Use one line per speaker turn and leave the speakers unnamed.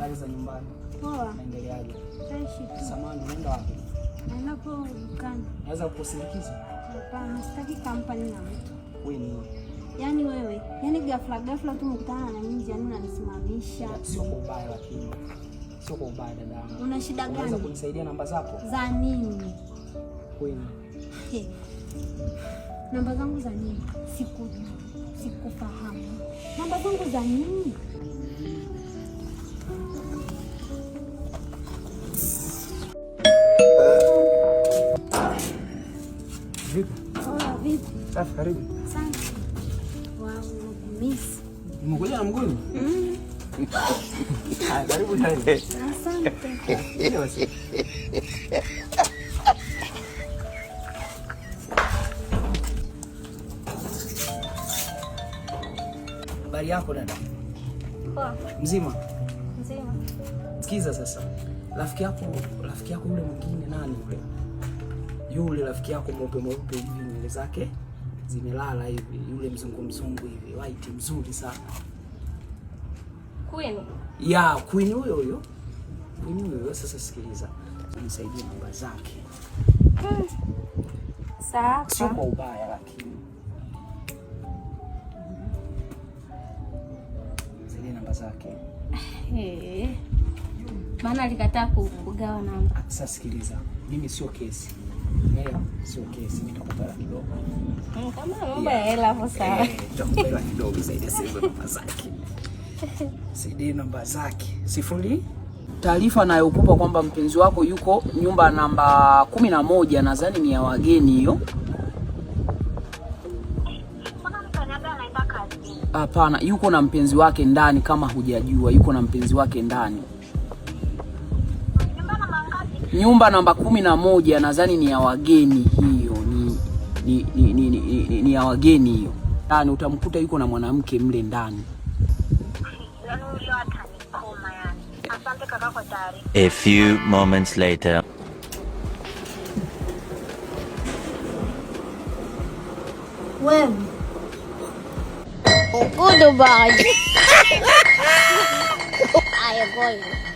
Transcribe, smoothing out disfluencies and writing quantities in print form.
Habari za nyumbani?
Poa.
Naendeleaje?
Fresh.
Samahani, unaenda wapi?
Naenda kwa dukani.
Naweza kukusindikiza?
Hapana, sitaki kampani na mtu.
Wewe ni
Yaani wewe, yaani ghafla tu mkutana na mimi yani unanisimamisha.
sio kwa ubaya lakini. Sio kwa ubaya dada.
Una shida gani?
Unaweza kunisaidia namba zako?
Za nini?
Wewe
He. Namba zangu za nini? Sikufahamu. Namba zangu za nini?
vipi?
Poa, vipi?
Safi, karibu.
Asante. Wow, miss.
Umekuja na mgoni? Haya, karibu tena.
Asante.
Habari yako dada?
Poa.
Mzima?
Mzima.
Sikiza sasa. Rafiki yako yule mwingine nani yule? Yule rafiki yako mweupe hivi, nywele zake zimelala hivi, yule mzungu hivi, white mzuri sana.
Queen.
Ya, Queen huyo huyo. Queen huyo. Sasa sikiliza. Nisaidie namba zake.
Sawa.
Sio kwa ubaya lakini. Nisaidie namba zake.
Maana alikataa kugawa namba.
Sasa sikiliza. Mimi sio kesi. Sio kesi, nitakupa hela kidogo.
Kama mambo ya hela hapo sawa.
Nitakupa hela kidogo, saidia namba zake. Saidia namba zake. 0. Taarifa nayokupa kwamba mpenzi wako yuko nyumba namba 11, nadhani ni ya wageni hiyo.
Mbona mkanyaga anaenda kazi?
Hapana, yuko na mpenzi wake ndani, kama hujajua, yuko na mpenzi wake ndani. Nyumba namba 11 nadhani ni ya wageni hiyo, ni ya wageni hiyo. Yaani utamkuta yuko na mwanamke mle ndani.
Yaani yule atanikoma yani. Asante kaka kwa taarifa.
A few moments later.
Wewe. Goodbye. I am going.